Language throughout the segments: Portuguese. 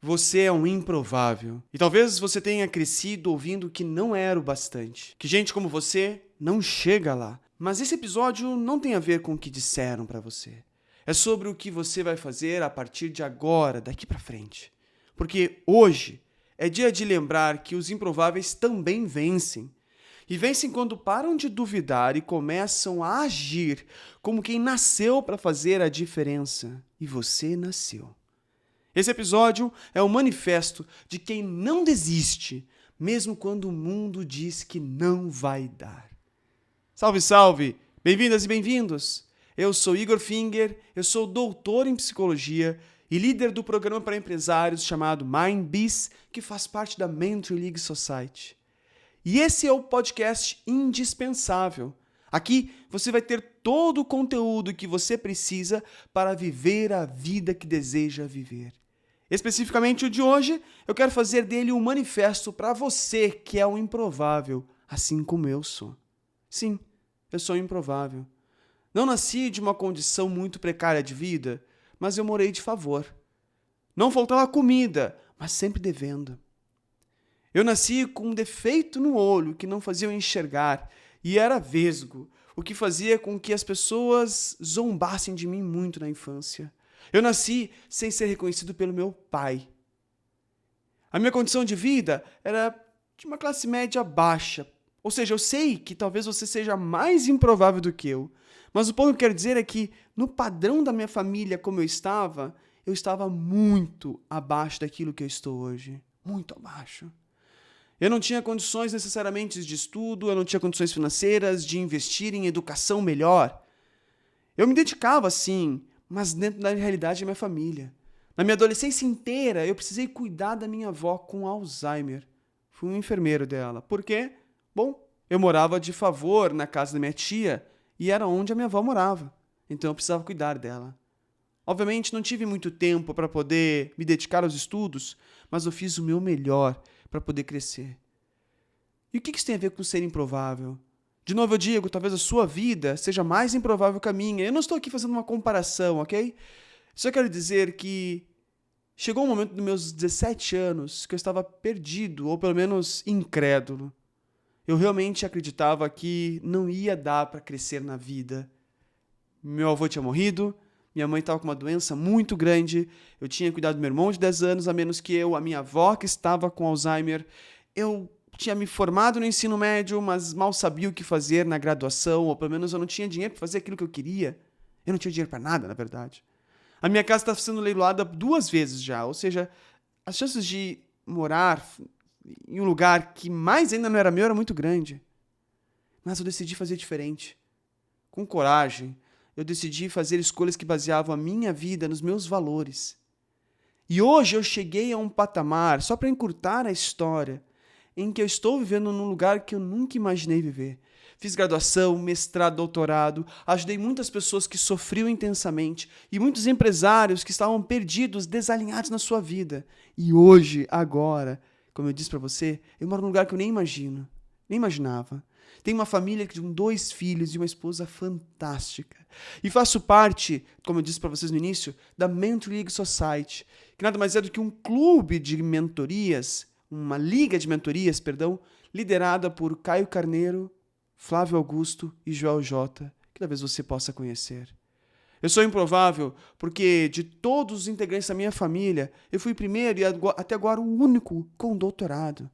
Você é um improvável. E talvez você tenha crescido ouvindo que não era o bastante. Que gente como você não chega lá. Mas esse episódio não tem a ver com o que disseram pra você. É sobre o que você vai fazer a partir de agora, daqui pra frente. Porque hoje é dia de lembrar que os improváveis também vencem. E vencem quando param de duvidar e começam a agir como quem nasceu pra fazer a diferença. E você nasceu. Esse episódio é um manifesto de quem não desiste, mesmo quando o mundo diz que não vai dar. Salve, salve! Bem-vindas e bem-vindos! Eu sou Igor Finger, eu sou doutor em psicologia e líder do programa para empresários chamado MindBiz, que faz parte da Mentoring League Society. E esse é o podcast indispensável. Aqui você vai ter todo o conteúdo que você precisa para viver a vida que deseja viver. Especificamente o de hoje, eu quero fazer dele um manifesto para você que é um improvável, assim como eu sou. Sim, eu sou improvável. Não nasci de uma condição muito precária de vida, mas eu morei de favor. Não faltava comida, mas sempre devendo. Eu nasci com um defeito no olho que não fazia eu enxergar e era vesgo, o que fazia com que as pessoas zombassem de mim muito na infância. Eu nasci sem ser reconhecido pelo meu pai. A minha condição de vida era de uma classe média baixa. Ou seja, eu sei que talvez você seja mais improvável do que eu. Mas o ponto que eu quero dizer é que, no padrão da minha família como eu estava muito abaixo daquilo que eu estou hoje. Muito abaixo. Eu não tinha condições necessariamente de estudo, eu não tinha condições financeiras de investir em educação melhor. Eu me dedicava, sim, mas dentro da realidade da minha família. Na minha adolescência inteira, eu precisei cuidar da minha avó com Alzheimer. Fui um enfermeiro dela. Por quê? Bom, eu morava de favor na casa da minha tia e era onde a minha avó morava. Então eu precisava cuidar dela. Obviamente não tive muito tempo para poder me dedicar aos estudos, mas eu fiz o meu melhor para poder crescer. E o que isso tem a ver com ser improvável? De novo eu digo, talvez a sua vida seja mais improvável que a minha. Eu não estou aqui fazendo uma comparação, ok? Só quero dizer que chegou um momento dos meus 17 anos que eu estava perdido, ou pelo menos incrédulo. Eu realmente acreditava que não ia dar para crescer na vida. Meu avô tinha morrido, minha mãe estava com uma doença muito grande, eu tinha cuidado do meu irmão de 10 anos, a menos que eu, a minha avó que estava com Alzheimer. Eu tinha me formado no ensino médio, mas mal sabia o que fazer na graduação, ou pelo menos eu não tinha dinheiro para fazer aquilo que eu queria. Eu não tinha dinheiro para nada, na verdade. A minha casa está sendo leiloada 2 vezes já, ou seja, as chances de morar em um lugar que mais ainda não era meu era muito grande. Mas eu decidi fazer diferente. Com coragem, eu decidi fazer escolhas que baseavam a minha vida nos meus valores. E hoje eu cheguei a um patamar, só para encurtar a história, em que eu estou vivendo num lugar que eu nunca imaginei viver. Fiz graduação, mestrado, doutorado, ajudei muitas pessoas que sofriam intensamente e muitos empresários que estavam perdidos, desalinhados na sua vida. E hoje, agora, como eu disse para você, eu moro num lugar que eu nem imagino, nem imaginava. Tenho uma família com 2 filhos e uma esposa fantástica. E faço parte, como eu disse para vocês no início, da Mentoring League Society, que nada mais é do que um clube de mentorias, uma liga de mentorias, liderada por Caio Carneiro, Flávio Augusto e Joel J, que talvez você possa conhecer. Eu sou improvável porque de todos os integrantes da minha família, eu fui o primeiro e até agora o único com doutorado.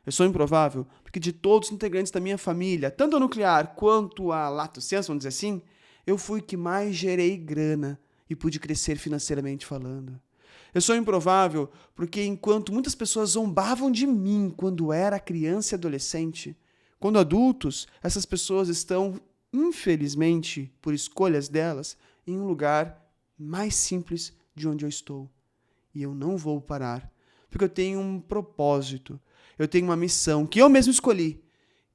Eu sou improvável porque de todos os integrantes da minha família, tanto a nuclear quanto a lato sensu, vamos dizer assim, eu fui que mais gerei grana e pude crescer financeiramente falando. Eu sou improvável porque enquanto muitas pessoas zombavam de mim quando era criança e adolescente, quando adultos, essas pessoas estão, infelizmente, por escolhas delas, em um lugar mais simples de onde eu estou. E eu não vou parar, porque eu tenho um propósito, eu tenho uma missão que eu mesmo escolhi,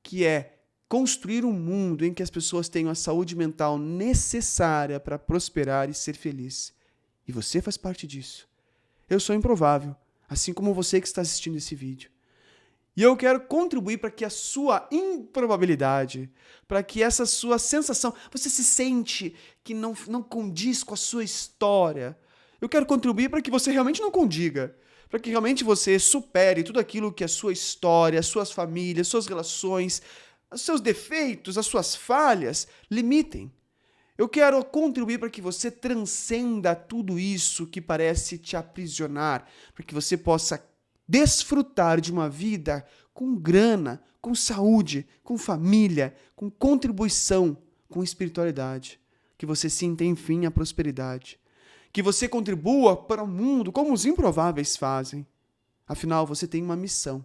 que é construir um mundo em que as pessoas tenham a saúde mental necessária para prosperar e ser feliz. E você faz parte disso. Eu sou improvável, assim como você que está assistindo esse vídeo. E eu quero contribuir para que a sua improbabilidade, para que essa sua sensação, você se sente que não condiz com a sua história. Eu quero contribuir para que você realmente não condiga, para que realmente você supere tudo aquilo que a sua história, as suas famílias, suas relações, os seus defeitos, as suas falhas limitem. Eu quero contribuir para que você transcenda tudo isso que parece te aprisionar, para que você possa desfrutar de uma vida com grana, com saúde, com família, com contribuição, com espiritualidade. Que você sinta, enfim, a prosperidade. Que você contribua para o mundo como os improváveis fazem. Afinal, você tem uma missão.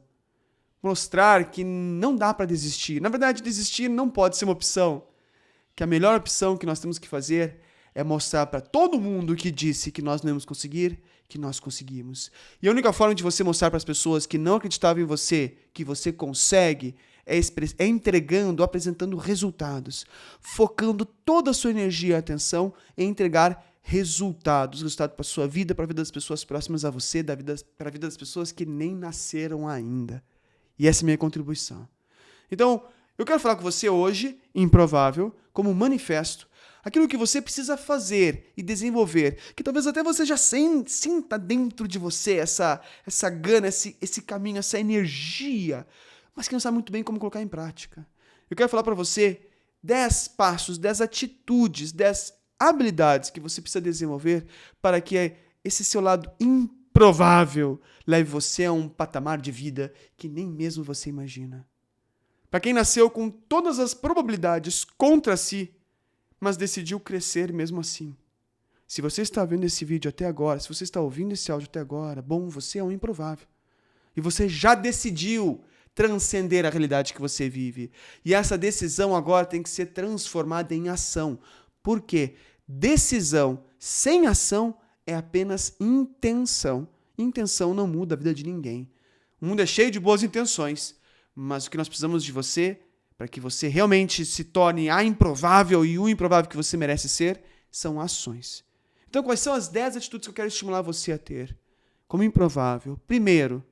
Mostrar que não dá para desistir. Na verdade, desistir não pode ser uma opção. Que a melhor opção que nós temos que fazer é mostrar para todo mundo que disse que nós não íamos conseguir, que nós conseguimos. E a única forma de você mostrar para as pessoas que não acreditavam em você, que você consegue, é entregando, apresentando resultados, focando toda a sua energia e atenção em entregar resultado para a sua vida, para a vida das pessoas próximas a você, para a vida das pessoas que nem nasceram ainda. E essa é a minha contribuição. Então, eu quero falar com você hoje, improvável, como um manifesto, aquilo que você precisa fazer e desenvolver, que talvez até você já sinta dentro de você essa gana, esse caminho, essa energia, mas que não sabe muito bem como colocar em prática. Eu quero falar para você 10 passos, 10 atitudes, 10 habilidades que você precisa desenvolver para que esse seu lado improvável leve você a um patamar de vida que nem mesmo você imagina. Para quem nasceu com todas as probabilidades contra si, mas decidiu crescer mesmo assim. Se você está vendo esse vídeo até agora, se você está ouvindo esse áudio até agora, bom, você é um improvável. E você já decidiu transcender a realidade que você vive. E essa decisão agora tem que ser transformada em ação. Por quê? Decisão sem ação é apenas intenção. Intenção não muda a vida de ninguém. O mundo é cheio de boas intenções, mas o que nós precisamos de você, para que você realmente se torne a improvável e o improvável que você merece ser, são ações. Então, quais são as 10 atitudes que eu quero estimular você a ter? Como improvável. Primeiro,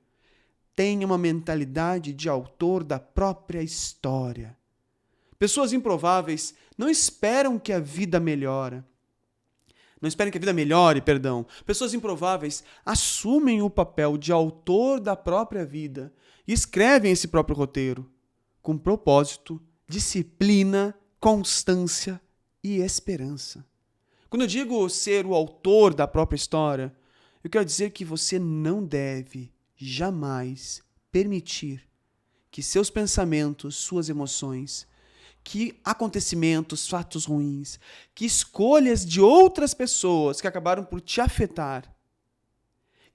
tenha uma mentalidade de autor da própria história. Pessoas improváveis não esperam que a vida melhore. Pessoas improváveis assumem o papel de autor da própria vida e escrevem esse próprio roteiro com propósito, disciplina, constância e esperança. Quando eu digo ser o autor da própria história, eu quero dizer que você não deve jamais permitir que seus pensamentos, suas emoções, que acontecimentos, fatos ruins, que escolhas de outras pessoas que acabaram por te afetar,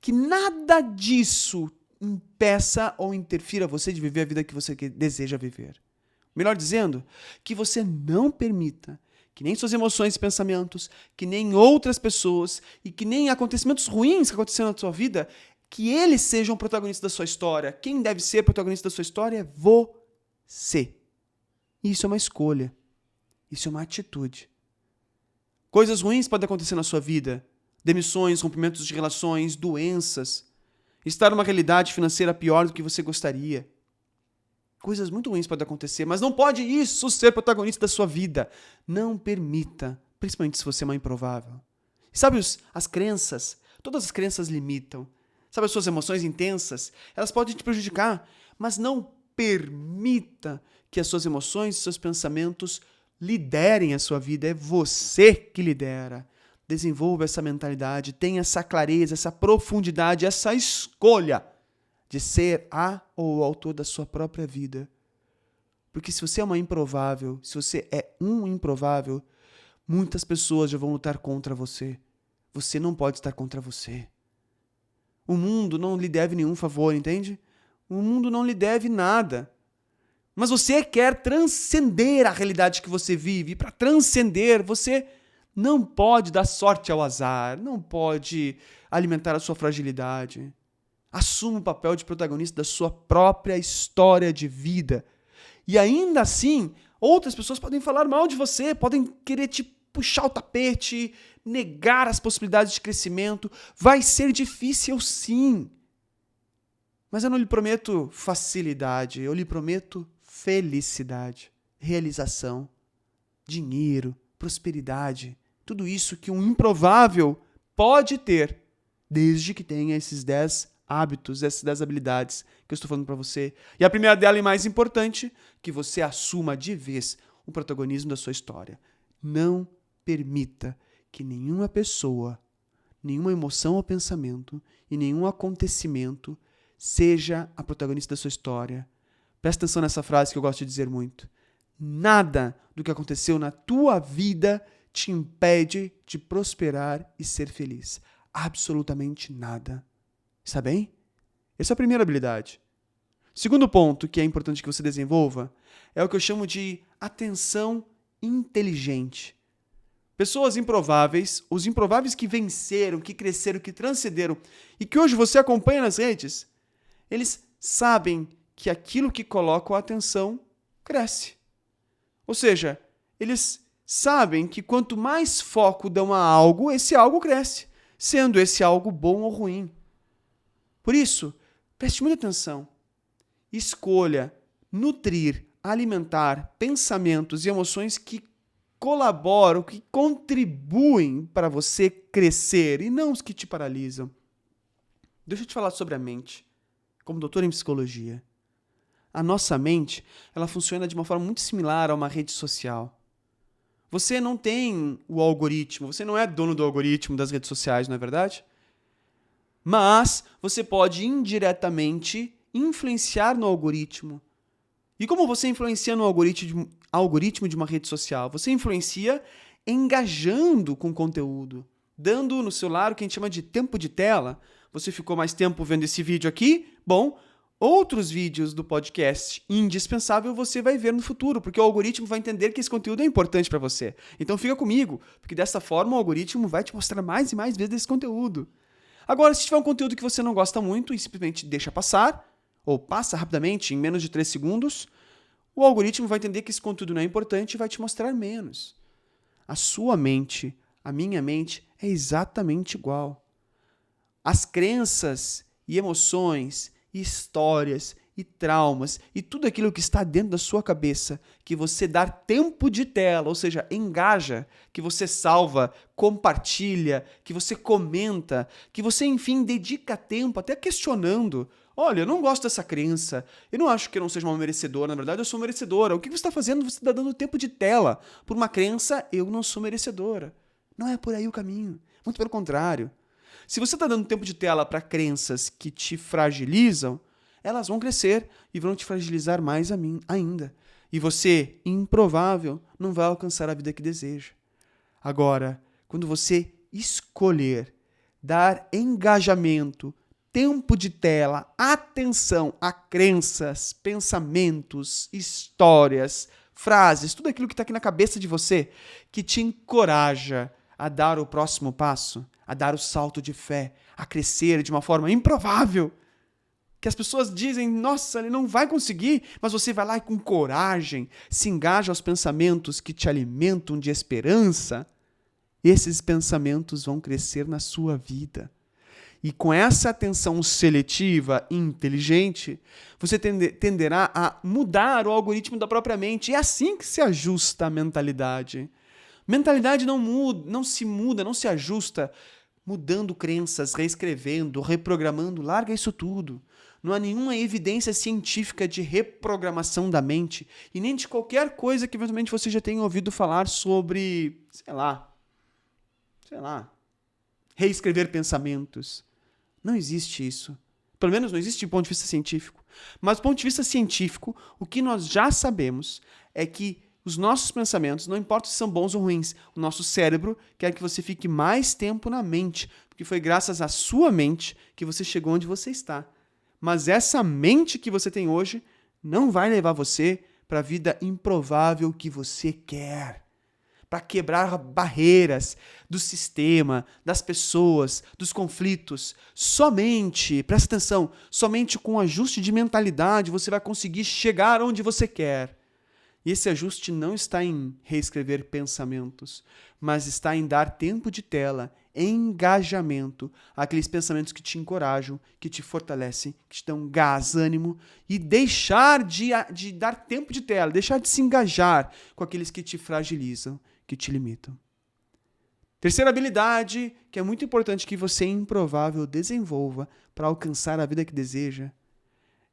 que nada disso impeça ou interfira você de viver a vida que você deseja viver. Melhor dizendo, que você não permita que nem suas emoções e pensamentos, que nem outras pessoas e que nem acontecimentos ruins que aconteceram na sua vida, que eles sejam protagonistas da sua história. Quem deve ser protagonista da sua história é você. Isso é uma escolha. Isso é uma atitude. Coisas ruins podem acontecer na sua vida. Demissões, rompimentos de relações, doenças. Estar numa realidade financeira pior do que você gostaria. Coisas muito ruins podem acontecer, mas não pode isso ser protagonista da sua vida. Não permita, principalmente se você é uma improvável. E sabe as crenças? Todas as crenças limitam. Sabe as suas emoções intensas? Elas podem te prejudicar, mas não permita que as suas emoções e seus pensamentos liderem a sua vida. É você que lidera. Desenvolva essa mentalidade, tenha essa clareza, essa profundidade, essa escolha de ser a ou o autor da sua própria vida. Porque se você é uma improvável, se você é um improvável, muitas pessoas já vão lutar contra você. Você não pode estar contra você. O mundo não lhe deve nenhum favor, entende? O mundo não lhe deve nada. Mas você quer transcender a realidade que você vive. E para transcender, você não pode dar sorte ao azar, não pode alimentar a sua fragilidade. Assuma o papel de protagonista da sua própria história de vida. E ainda assim, outras pessoas podem falar mal de você, podem querer te puxar o tapete, negar as possibilidades de crescimento. Vai ser difícil, sim. Mas eu não lhe prometo facilidade, eu lhe prometo felicidade, realização, dinheiro, prosperidade. Tudo isso que um improvável pode ter, desde que tenha esses 10 hábitos, essas 10 habilidades que eu estou falando para você. E a primeira dela e mais importante, que você assuma de vez o protagonismo da sua história. Não permita que nenhuma pessoa, nenhuma emoção ou pensamento e nenhum acontecimento seja a protagonista da sua história. Presta atenção nessa frase que eu gosto de dizer muito. Nada do que aconteceu na tua vida te impede de prosperar e ser feliz. Absolutamente nada. Está bem? Essa é a primeira habilidade. Segundo ponto que é importante que você desenvolva é o que eu chamo de atenção inteligente. Pessoas improváveis, os improváveis que venceram, que cresceram, que transcenderam e que hoje você acompanha nas redes, eles sabem que aquilo que colocam a atenção cresce. Ou seja, eles sabem que quanto mais foco dão a algo, esse algo cresce, sendo esse algo bom ou ruim. Por isso, preste muita atenção. Escolha nutrir, alimentar pensamentos e emoções que colaboram, que contribuem para você crescer e não os que te paralisam. Deixa eu te falar sobre a mente, como doutor em psicologia. A nossa mente, ela funciona de uma forma muito similar a uma rede social. Você não tem o algoritmo, você não é dono do algoritmo das redes sociais, não é verdade? Mas você pode indiretamente influenciar no algoritmo. E como você influencia no algoritmo de uma rede social? Você influencia engajando com o conteúdo, dando no celular o que a gente chama de tempo de tela. Você ficou mais tempo vendo esse vídeo aqui? Bom, outros vídeos do podcast indispensável você vai ver no futuro, porque o algoritmo vai entender que esse conteúdo é importante para você. Então fica comigo, porque dessa forma o algoritmo vai te mostrar mais e mais vezes esse conteúdo. Agora, se tiver um conteúdo que você não gosta muito e simplesmente deixa passar, ou passa rapidamente, em menos de 3 segundos, o algoritmo vai entender que esse conteúdo não é importante e vai te mostrar menos. A sua mente, a minha mente, é exatamente igual. As crenças e emoções, e histórias e traumas e tudo aquilo que está dentro da sua cabeça, que você dá tempo de tela, ou seja, engaja, que você salva, compartilha, que você comenta, que você, enfim, dedica tempo até questionando. Olha, eu não gosto dessa crença, eu não acho que eu não seja uma merecedora, na verdade eu sou merecedora. O que você está fazendo? Você está dando tempo de tela por uma crença, eu não sou merecedora. Não é por aí o caminho, muito pelo contrário. Se você está dando tempo de tela para crenças que te fragilizam, elas vão crescer e vão te fragilizar mais ainda. E você, improvável, não vai alcançar a vida que deseja. Agora, quando você escolher dar engajamento, tempo de tela, atenção a crenças, pensamentos, histórias, frases, tudo aquilo que está aqui na cabeça de você, que te encoraja a dar o próximo passo, a dar o salto de fé, a crescer de uma forma improvável, que as pessoas dizem, nossa, ele não vai conseguir, mas você vai lá e com coragem se engaja aos pensamentos que te alimentam de esperança, esses pensamentos vão crescer na sua vida. E com essa atenção seletiva e inteligente, você tenderá a mudar o algoritmo da própria mente. É assim que se ajusta a mentalidade. Mentalidade não se ajusta mudando crenças, reescrevendo, reprogramando. Larga isso tudo. Não há nenhuma evidência científica de reprogramação da mente e nem de qualquer coisa que eventualmente você já tenha ouvido falar sobre, sei lá, reescrever pensamentos. Não existe isso. Pelo menos não existe do ponto de vista científico. Mas do ponto de vista científico, o que nós já sabemos é que os nossos pensamentos, não importa se são bons ou ruins, o nosso cérebro quer que você fique mais tempo na mente, porque foi graças à sua mente que você chegou onde você está. Mas essa mente que você tem hoje não vai levar você para a vida improvável que você quer. Para quebrar barreiras do sistema, das pessoas, dos conflitos. Somente, presta atenção, somente com ajuste de mentalidade você vai conseguir chegar onde você quer. E esse ajuste não está em reescrever pensamentos, mas está em dar tempo de tela, engajamento, aqueles pensamentos que te encorajam, que te fortalecem, que te dão gás, ânimo, e deixar de dar tempo de tela, deixar de se engajar com aqueles que te fragilizam, que te limitam. Terceira habilidade, que é muito importante que você, improvável, desenvolva para alcançar a vida que deseja,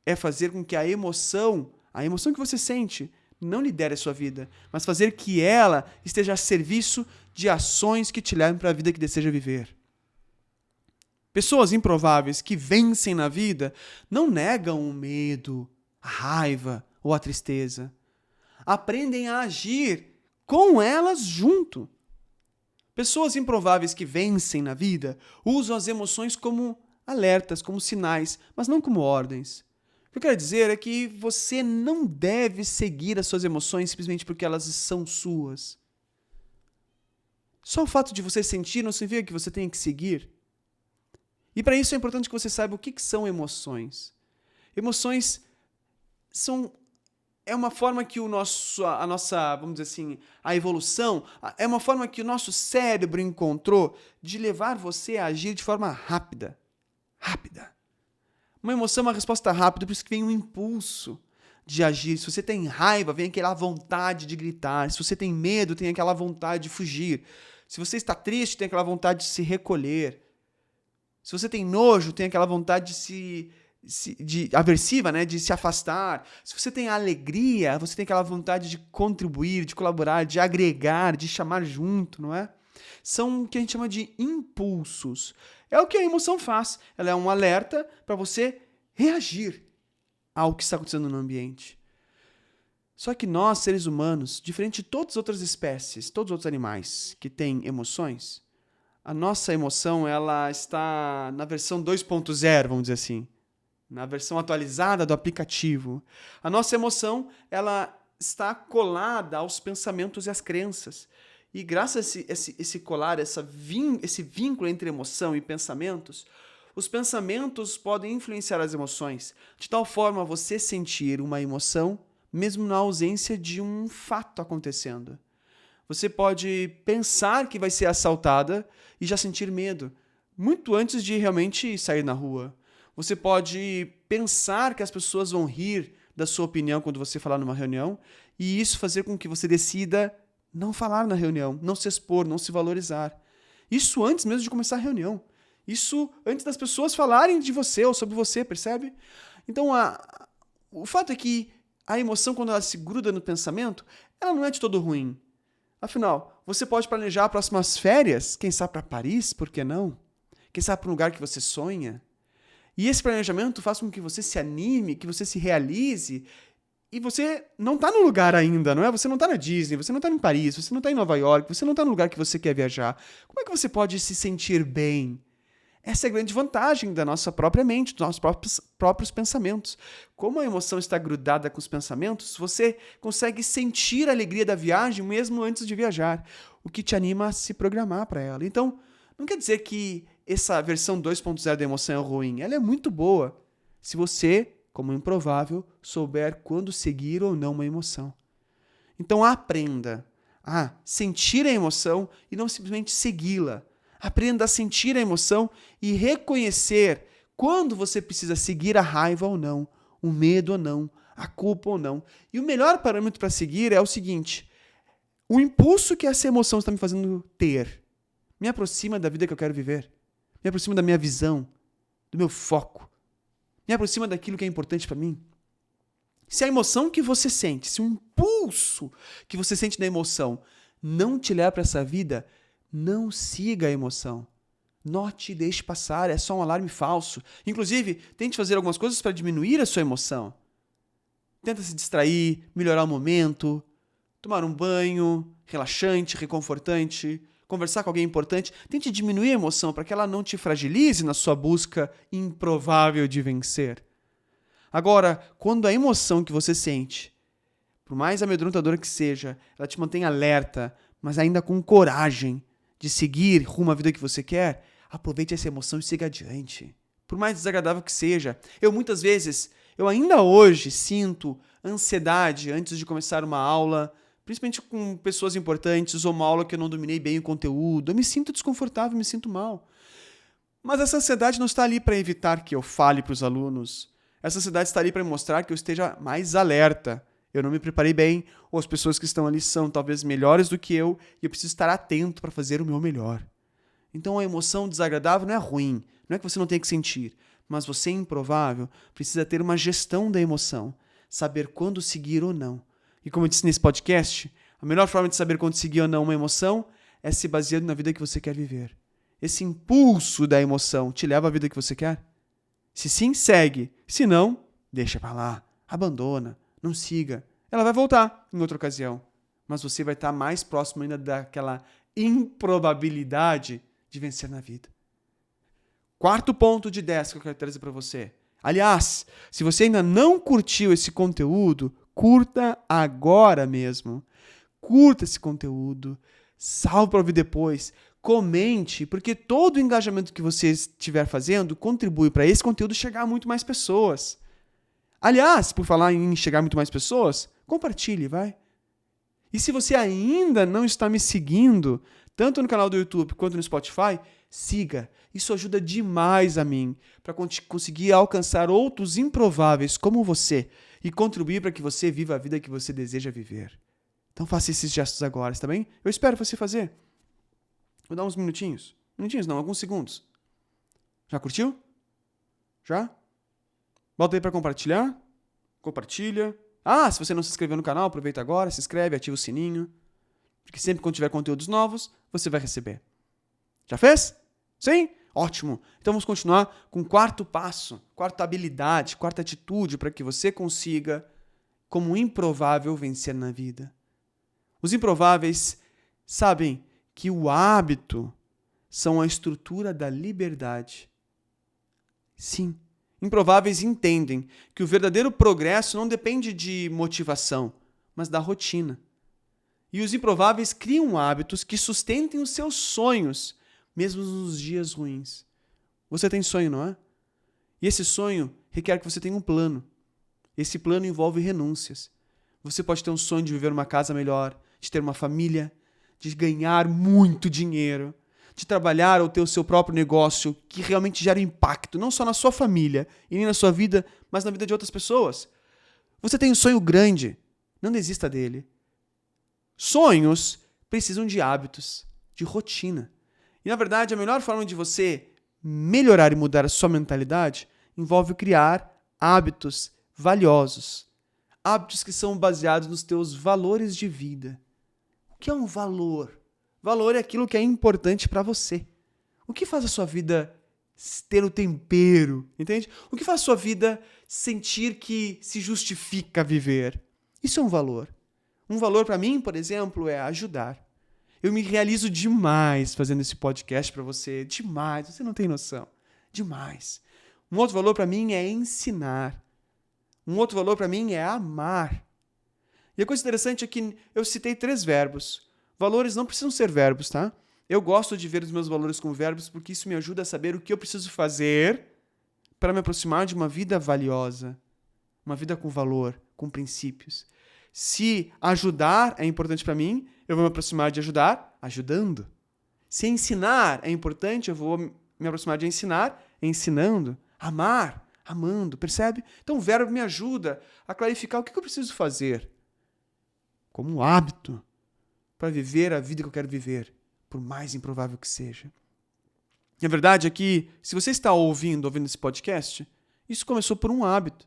é fazer com que a emoção que você sente, não lidere a sua vida, mas fazer que ela esteja a serviço de ações que te levem para a vida que deseja viver. Pessoas improváveis que vencem na vida não negam o medo, a raiva ou a tristeza. Aprendem a agir com elas junto. Pessoas improváveis que vencem na vida usam as emoções como alertas, como sinais, mas não como ordens. O que eu quero dizer é que você não deve seguir as suas emoções simplesmente porque elas são suas. Só o fato de você sentir não significa que você tenha que seguir. E para isso é importante que você saiba o que são emoções. Emoções é uma forma que a nossa, vamos dizer assim, a evolução, é uma forma que o nosso cérebro encontrou de levar você a agir de forma rápida. Rápida. Uma emoção é uma resposta rápida, por isso que vem um impulso de agir. Se você tem raiva, vem aquela vontade de gritar. Se você tem medo, tem aquela vontade de fugir. Se você está triste, tem aquela vontade de se recolher. Se você tem nojo, tem aquela vontade de aversiva, né? De se afastar. Se você tem alegria, você tem aquela vontade de contribuir, de colaborar, de agregar, de chamar junto, não é? São o que a gente chama de impulsos. É o que a emoção faz. Ela é um alerta para você reagir ao que está acontecendo no ambiente. Só que nós, seres humanos, diferente de todas as outras espécies, todos os outros animais que têm emoções, a nossa emoção ela está na versão 2.0, vamos dizer assim, na versão atualizada do aplicativo. A nossa emoção ela está colada aos pensamentos e às crenças. E graças a esse colar, esse vínculo entre emoção e pensamentos, os pensamentos podem influenciar as emoções, de tal forma você sentir uma emoção mesmo na ausência de um fato acontecendo. Você pode pensar que vai ser assaltada e já sentir medo, muito antes de realmente sair na rua. Você pode pensar que as pessoas vão rir da sua opinião quando você falar numa reunião, e isso fazer com que você decida não falar na reunião, não se expor, não se valorizar. Isso antes mesmo de começar a reunião. Isso antes das pessoas falarem de você ou sobre você, percebe? Então, o fato é que a emoção, quando ela se gruda no pensamento, ela não é de todo ruim. Afinal, você pode planejar as próximas férias, quem sabe para Paris, por que não? Quem sabe para um lugar que você sonha? E esse planejamento faz com que você se anime, que você se realize, e você não está no lugar ainda, não é? Você não está na Disney, você não está em Paris, você não está em Nova York, você não está no lugar que você quer viajar. Como é que você pode se sentir bem? Essa é a grande vantagem da nossa própria mente, dos nossos próprios pensamentos. Como a emoção está grudada com os pensamentos, você consegue sentir a alegria da viagem mesmo antes de viajar, o que te anima a se programar para ela. Então, não quer dizer que essa versão 2.0 da emoção é ruim. Ela é muito boa, se você, como improvável, souber quando seguir ou não uma emoção. Então, aprenda a sentir a emoção e não simplesmente segui-la. Aprenda a sentir a emoção e reconhecer quando você precisa seguir a raiva ou não, o medo ou não, a culpa ou não. E o melhor parâmetro para seguir é o seguinte: o impulso que essa emoção está me fazendo ter me aproxima da vida que eu quero viver, me aproxima da minha visão, do meu foco, me aproxima daquilo que é importante para mim. Se a emoção que você sente, se o impulso que você sente na emoção não te leva para essa vida, não siga a emoção. Note e deixe passar, é só um alarme falso. Inclusive, tente fazer algumas coisas para diminuir a sua emoção. Tenta se distrair, melhorar o momento, tomar um banho relaxante, reconfortante, conversar com alguém importante. Tente diminuir a emoção para que ela não te fragilize na sua busca improvável de vencer. Agora, quando a emoção que você sente, por mais amedrontadora que seja, ela te mantém alerta, mas ainda com coragem de seguir rumo à vida que você quer, aproveite essa emoção e siga adiante. Por mais desagradável que seja. Muitas vezes, eu ainda hoje sinto ansiedade antes de começar uma aula, principalmente com pessoas importantes, ou uma aula que eu não dominei bem o conteúdo. Eu me sinto desconfortável, me sinto mal. Mas essa ansiedade não está ali para evitar que eu fale para os alunos. Essa ansiedade está ali para mostrar que eu esteja mais alerta. eu não me preparei bem, ou as pessoas que estão ali são talvez melhores do que eu, e eu preciso estar atento para fazer o meu melhor. Então a emoção desagradável não é ruim, não é que você não tem que sentir, mas você, improvável, precisa ter uma gestão da emoção, saber quando seguir ou não. E como eu disse nesse podcast, a melhor forma de saber quando seguir ou não uma emoção é se baseando na vida que você quer viver. Esse impulso da emoção te leva à vida que você quer? Se sim, segue. Se não, deixa pra lá, abandona, não siga. Ela vai voltar em outra ocasião, mas você vai estar mais próximo ainda daquela improbabilidade de vencer na vida. Quarto ponto de 10 que eu quero trazer para você. Aliás, se você ainda não curtiu esse conteúdo, curta agora mesmo. Curta esse conteúdo, salve para ouvir depois, comente, porque todo o engajamento que você estiver fazendo contribui para esse conteúdo chegar a muito mais pessoas. Aliás, por falar em chegar a muito mais pessoas, compartilhe, vai. E se você ainda não está me seguindo, tanto no canal do YouTube quanto no Spotify, siga. Isso ajuda demais a mim para conseguir alcançar outros improváveis como você e contribuir para que você viva a vida que você deseja viver. Então faça esses gestos agora, tá bem? Eu espero você fazer. Vou dar uns minutinhos. Minutinhos não, alguns segundos. Já curtiu? Já? Bota aí para compartilhar. Compartilha. Ah, se você não se inscreveu no canal, aproveita agora, se inscreve, ativa o sininho. Porque sempre quando tiver conteúdos novos, você vai receber. Já fez? Sim? Ótimo. Então vamos continuar com o quarto passo, quarta habilidade, quarta atitude para que você consiga, como improvável, vencer na vida. Os improváveis sabem que o hábito são a estrutura da liberdade. Sim, improváveis entendem que o verdadeiro progresso não depende de motivação, mas da rotina. E os improváveis criam hábitos que sustentem os seus sonhos, mesmo nos dias ruins. Você tem sonho, não é? E esse sonho requer que você tenha um plano. Esse plano envolve renúncias. Você pode ter um sonho de viver uma casa melhor, de ter uma família, de ganhar muito dinheiro, de trabalhar ou ter o seu próprio negócio que realmente gera impacto, não só na sua família e nem na sua vida, mas na vida de outras pessoas. Você tem um sonho grande, não desista dele. Sonhos precisam de hábitos, de rotina. E, na verdade, a melhor forma de você melhorar e mudar a sua mentalidade envolve criar hábitos valiosos. Hábitos que são baseados nos teus valores de vida. O que é um valor? Valor é aquilo que é importante para você. O que faz a sua vida ter o tempero, entende? O que faz a sua vida sentir que se justifica viver? Isso é um valor. Um valor para mim, por exemplo, é ajudar. Eu me realizo demais fazendo esse podcast para você. Demais, você não tem noção. Demais. Um outro valor para mim é ensinar. Um outro valor para mim é amar. E a coisa interessante é que eu citei 3 verbos. Valores não precisam ser verbos, tá? Eu gosto de ver os meus valores como verbos porque isso me ajuda a saber o que eu preciso fazer para me aproximar de uma vida valiosa. Uma vida com valor, com princípios. Se ajudar é importante para mim, eu vou me aproximar de ajudar ajudando. Se ensinar é importante, eu vou me aproximar de ensinar ensinando. Amar, amando, percebe? Então o verbo me ajuda a clarificar o que eu preciso fazer como um hábito para viver a vida que eu quero viver, por mais improvável que seja. E a verdade é que, se você está ouvindo esse podcast, isso começou por um hábito.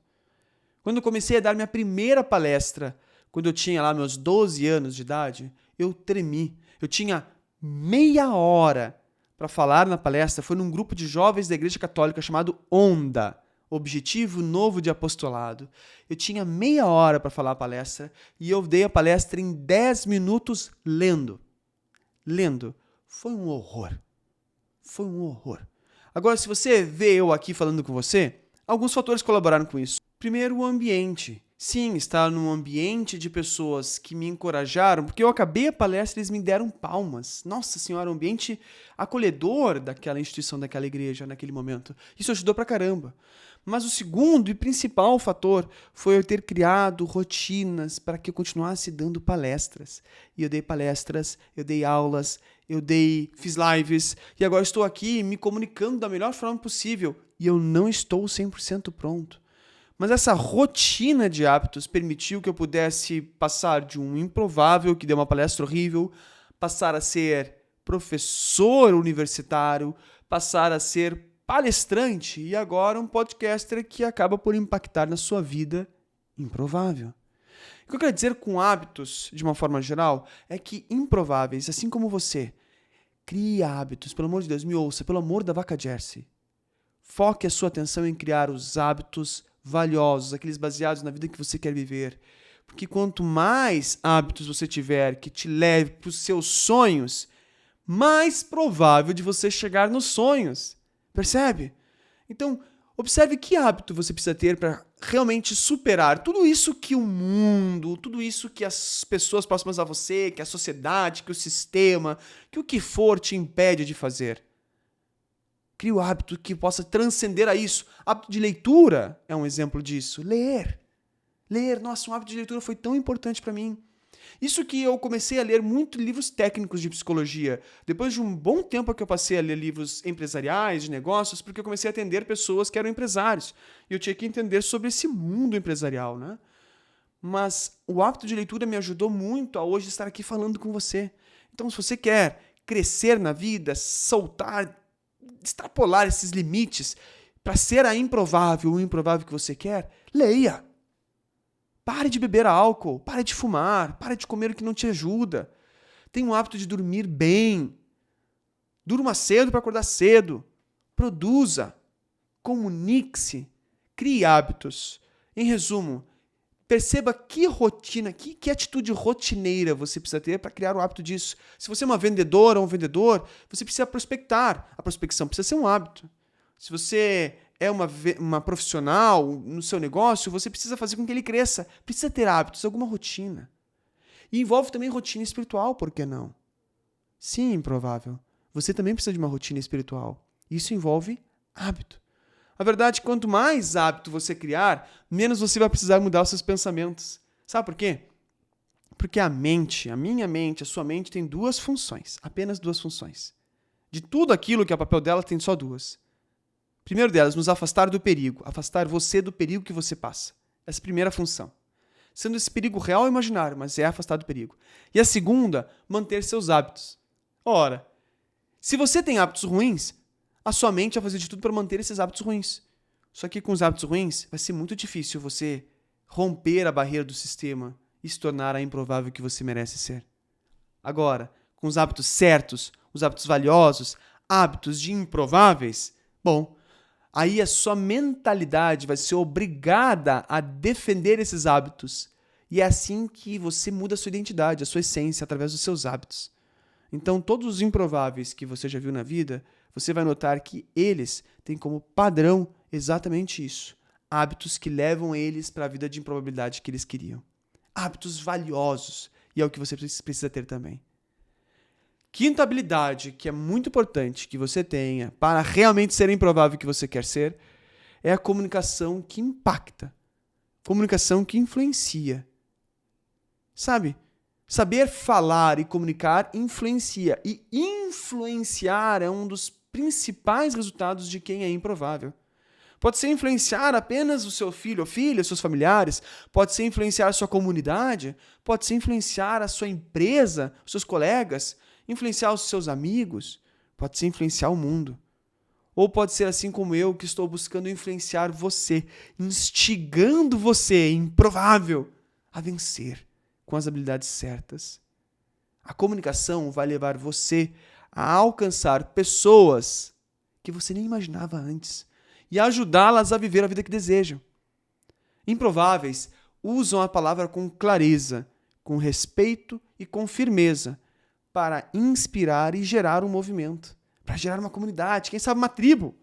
Quando eu comecei a dar minha primeira palestra, quando eu tinha lá meus 12 anos de idade, eu tremi. Eu tinha meia hora para falar na palestra. Foi num grupo de jovens da Igreja Católica chamado ONDA, Objetivo Novo de Apostolado. Eu tinha meia hora para falar a palestra e eu dei a palestra em 10 minutos lendo. Lendo. Foi um horror. Foi um horror. Agora, se você vê eu aqui falando com você, alguns fatores colaboraram com isso. Primeiro, o ambiente. Sim, estar num ambiente de pessoas que me encorajaram, porque eu acabei a palestra e eles me deram palmas. Nossa Senhora, um ambiente acolhedor daquela instituição, daquela igreja naquele momento. Isso ajudou pra caramba. Mas o segundo e principal fator foi eu ter criado rotinas para que eu continuasse dando palestras. E eu dei palestras, eu dei aulas, fiz lives, e agora estou aqui me comunicando da melhor forma possível. E eu não estou 100% pronto. Mas essa rotina de hábitos permitiu que eu pudesse passar de um improvável, que deu uma palestra horrível, passar a ser professor universitário, passar a ser palestrante e agora um podcaster que acaba por impactar na sua vida improvável. O que eu quero dizer com hábitos, de uma forma geral, é que improváveis, assim como você, crie hábitos, pelo amor de Deus, me ouça, pelo amor da vaca Jersey. Foque a sua atenção em criar os hábitos valiosos, aqueles baseados na vida que você quer viver. Porque quanto mais hábitos você tiver que te leve para os seus sonhos, mais provável de você chegar nos sonhos. Percebe? Então, observe que hábito você precisa ter para realmente superar tudo isso que o mundo, tudo isso que as pessoas próximas a você, que a sociedade, que o sistema, que o que for te impede de fazer. Crie o hábito que possa transcender a isso. Hábito de leitura é um exemplo disso. Ler. Nossa, um hábito de leitura foi tão importante para mim. Isso que eu comecei a ler muito livros técnicos de psicologia. Depois de um bom tempo que eu passei a ler livros empresariais, de negócios, porque eu comecei a atender pessoas que eram empresários. E eu tinha que entender sobre esse mundo empresarial, né? Mas o hábito de leitura me ajudou muito a hoje estar aqui falando com você. Então, se você quer crescer na vida, soltar, extrapolar esses limites para ser o improvável que você quer, leia. Pare de beber álcool, pare de fumar, pare de comer o que não te ajuda. Tenha o hábito de dormir bem. Durma cedo para acordar cedo. Produza. Comunique-se. Crie hábitos. Em resumo, perceba que rotina, que atitude rotineira você precisa ter para criar o hábito disso. Se você é uma vendedora ou um vendedor, você precisa prospectar. A prospecção precisa ser um hábito. Se você é uma profissional no seu negócio, você precisa fazer com que ele cresça. Precisa ter hábitos, alguma rotina. E envolve também rotina espiritual, por que não? Sim, improvável. Você também precisa de uma rotina espiritual. Isso envolve hábito. A verdade, quanto mais hábito você criar, menos você vai precisar mudar os seus pensamentos. Sabe por quê? Porque a minha mente, a sua mente tem duas funções, apenas duas funções. De tudo aquilo que é o papel dela, tem só duas. Primeiro delas, nos afastar do perigo, afastar você do perigo que você passa. Essa é a primeira função. Sendo esse perigo real ou imaginário, mas é afastar do perigo. E a segunda, manter seus hábitos. Ora, se você tem hábitos ruins, a sua mente vai fazer de tudo para manter esses hábitos ruins. Só que com os hábitos ruins, vai ser muito difícil você romper a barreira do sistema e se tornar a improvável que você merece ser. Agora, com os hábitos certos, os hábitos valiosos, hábitos de improváveis, bom, aí a sua mentalidade vai ser obrigada a defender esses hábitos. E é assim que você muda a sua identidade, a sua essência, através dos seus hábitos. Então, todos os improváveis que você já viu na vida, você vai notar que eles têm como padrão exatamente isso. Hábitos que levam eles para a vida de improbabilidade que eles queriam. Hábitos valiosos. E é o que você precisa ter também. Quinta habilidade, que é muito importante que você tenha para realmente ser improvável que você quer ser, é a comunicação que impacta. Comunicação que influencia. Sabe? Saber falar e comunicar influencia. E influenciar é um dos principais resultados de quem é improvável. Pode ser influenciar apenas o seu filho ou filha, seus familiares, pode ser influenciar a sua comunidade, pode ser influenciar a sua empresa, os seus colegas, influenciar os seus amigos, pode ser influenciar o mundo. Ou pode ser assim como eu, que estou buscando influenciar você, instigando você, improvável, a vencer com as habilidades certas. A comunicação vai levar você a alcançar pessoas que você nem imaginava antes e ajudá-las a viver a vida que desejam. Improváveis usam a palavra com clareza, com respeito e com firmeza para inspirar e gerar um movimento, para gerar uma comunidade, quem sabe uma tribo.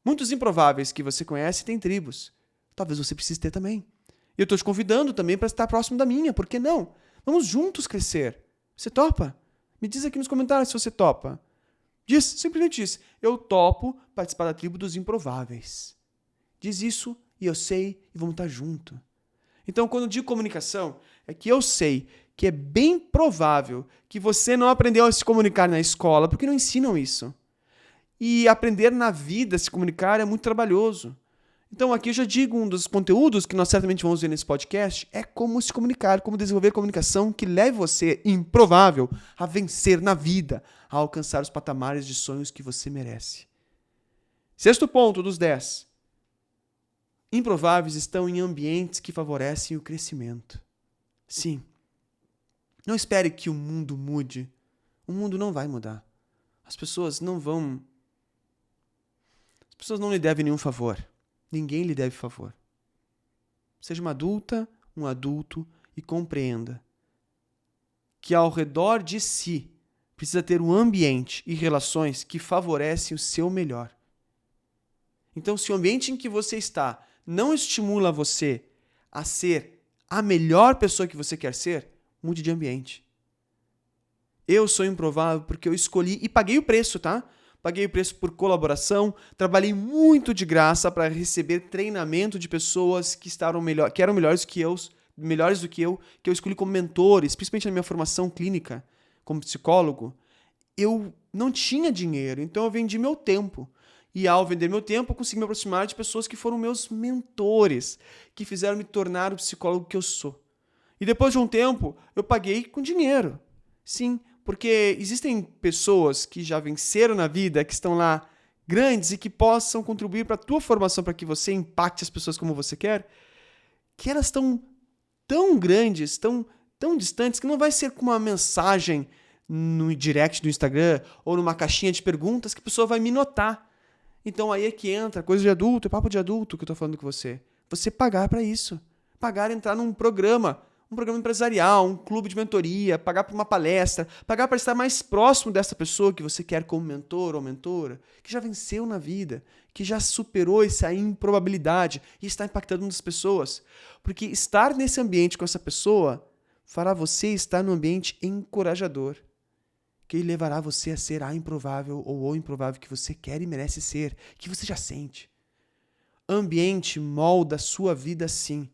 Muitos improváveis que você conhece têm tribos. Talvez você precise ter também. Eu estou te convidando também para estar próximo da minha, por que não? Vamos juntos crescer. Você topa? Me diz aqui nos comentários se você topa. Simplesmente diz, eu topo participar da tribo dos improváveis. Diz isso e eu sei e vamos estar junto. Então, quando eu digo comunicação, é que eu sei que é bem provável que você não aprendeu a se comunicar na escola, porque não ensinam isso. E aprender na vida a se comunicar é muito trabalhoso. Então aqui eu já digo, um dos conteúdos que nós certamente vamos ver nesse podcast é como se comunicar, como desenvolver comunicação que leve você, improvável, a vencer na vida, a alcançar os patamares de sonhos que você merece. Sexto ponto dos 10. Improváveis estão em ambientes que favorecem o crescimento. Sim. Não espere que o mundo mude. O mundo não vai mudar. As pessoas não lhe devem nenhum favor. Ninguém lhe deve favor. Seja uma adulta, um adulto e compreenda que ao redor de si precisa ter um ambiente e relações que favorecem o seu melhor. Então, se o ambiente em que você está não estimula você a ser a melhor pessoa que você quer ser, mude de ambiente. Eu sou improvável porque eu escolhi e paguei o preço, tá? Paguei o preço por colaboração, trabalhei muito de graça para receber treinamento de pessoas que eram melhores do que eu escolhi como mentores, principalmente na minha formação clínica como psicólogo. Eu não tinha dinheiro, então eu vendi meu tempo. E ao vender meu tempo, eu consegui me aproximar de pessoas que foram meus mentores, que fizeram me tornar o psicólogo que eu sou. E depois de um tempo, eu paguei com dinheiro. Sim, porque existem pessoas que já venceram na vida, que estão lá grandes e que possam contribuir para a tua formação, para que você impacte as pessoas como você quer, que elas estão tão grandes, tão distantes, que não vai ser com uma mensagem no direct do Instagram ou numa caixinha de perguntas que a pessoa vai me notar. Então aí é que entra coisa de adulto, é papo de adulto que eu tô falando com você. Você pagar para isso. Pagar entrar num programa empresarial, um clube de mentoria, pagar para uma palestra, pagar para estar mais próximo dessa pessoa que você quer como mentor ou mentora, que já venceu na vida, que já superou essa improbabilidade e está impactando muitas pessoas. Porque estar nesse ambiente com essa pessoa fará você estar num ambiente encorajador, que levará você a ser a improvável ou o improvável que você quer e merece ser, que você já sente. Ambiente molda a sua vida sim.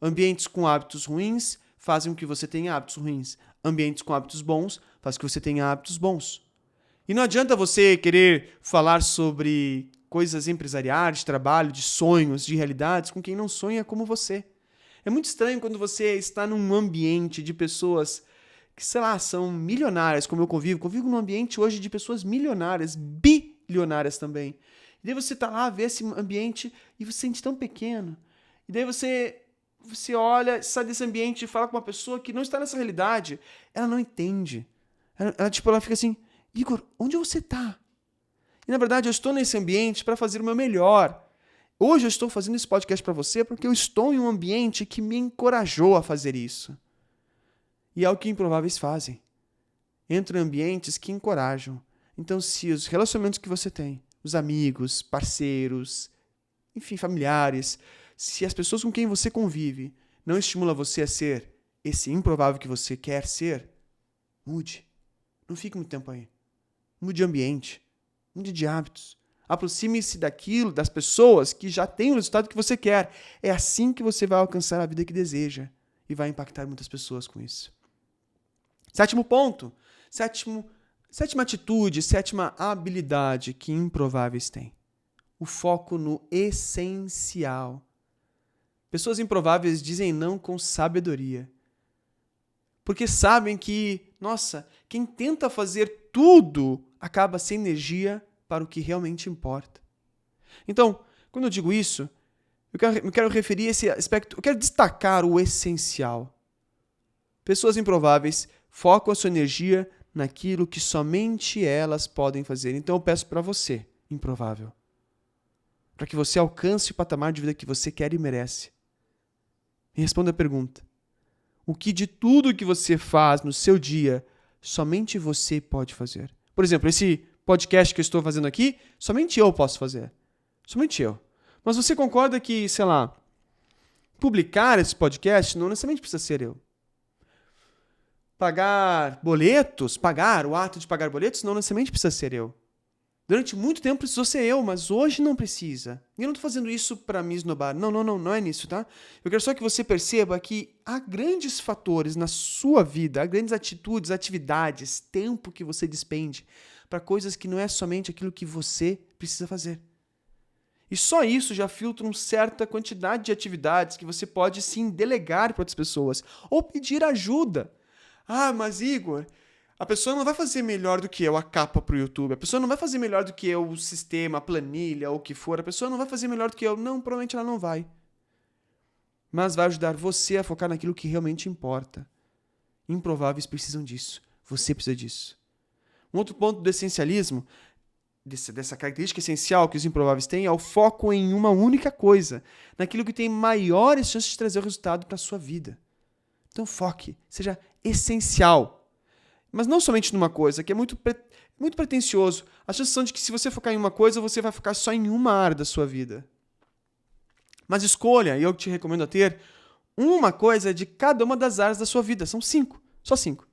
Ambientes com hábitos ruins fazem com que você tenha hábitos ruins. Ambientes com hábitos bons fazem com que você tenha hábitos bons. E não adianta você querer falar sobre coisas empresariais, de trabalho, de sonhos, de realidades com quem não sonha como você. É muito estranho quando você está num ambiente de pessoas que, sei lá, são milionárias, como eu convivo. Convivo num ambiente hoje de pessoas milionárias, bilionárias também. E daí você está lá, vê esse ambiente e você se sente tão pequeno. E daí você olha, sai desse ambiente e fala com uma pessoa que não está nessa realidade. Ela não entende. Ela fica assim, Igor, onde você está? E na verdade eu estou nesse ambiente para fazer o meu melhor. Hoje eu estou fazendo esse podcast para você porque eu estou em um ambiente que me encorajou a fazer isso. E é o que improváveis fazem. Entram em ambientes que encorajam. Então, se os relacionamentos que você tem, os amigos, parceiros, enfim, familiares, se as pessoas com quem você convive não estimulam você a ser esse improvável que você quer ser, mude. Não fique muito tempo aí. Mude de ambiente. Mude de hábitos. Aproxime-se daquilo, das pessoas que já têm o resultado que você quer. É assim que você vai alcançar a vida que deseja. E vai impactar muitas pessoas com isso. Sétimo ponto. Sétima atitude, sétima habilidade que improváveis têm. O foco no essencial. Pessoas improváveis dizem não com sabedoria. Porque sabem que, nossa, quem tenta fazer tudo acaba sem energia para o que realmente importa. Então, quando eu digo isso, eu quero referir esse aspecto, eu quero destacar o essencial. Pessoas improváveis focam a sua energia naquilo que somente elas podem fazer. Então eu peço para você, improvável, para que você alcance o patamar de vida que você quer e merece. Me responda a pergunta. O que de tudo que você faz no seu dia, somente você pode fazer? Por exemplo, esse podcast que eu estou fazendo aqui, somente eu posso fazer. Somente eu. Mas você concorda que, sei lá, publicar esse podcast não necessariamente precisa ser eu? O ato de pagar boletos não necessariamente precisa ser eu. Durante muito tempo precisou ser eu, mas hoje não precisa. E eu não estou fazendo isso para me esnobar. Não é nisso, tá? Eu quero só que você perceba que há grandes fatores na sua vida, há grandes atitudes, atividades, tempo que você despende para coisas que não é somente aquilo que você precisa fazer. E só isso já filtra uma certa quantidade de atividades que você pode sim delegar para outras pessoas ou pedir ajuda. Ah, mas Igor, a pessoa não vai fazer melhor do que eu a capa pro YouTube. A pessoa não vai fazer melhor do que eu o sistema, a planilha ou o que for. A pessoa não vai fazer melhor do que eu. Não, provavelmente ela não vai. Mas vai ajudar você a focar naquilo que realmente importa. Improváveis precisam disso. Você precisa disso. Um outro ponto do essencialismo, dessa característica essencial que os improváveis têm, é o foco em uma única coisa, naquilo que tem maiores chances de trazer o resultado para a sua vida. Então foque, seja essencial. Mas não somente numa coisa, que é muito pretensioso. A chances são de que se você focar em uma coisa, você vai focar só em uma área da sua vida. Mas escolha, e eu te recomendo a ter, uma coisa de cada uma das áreas da sua vida. São 5, só 5.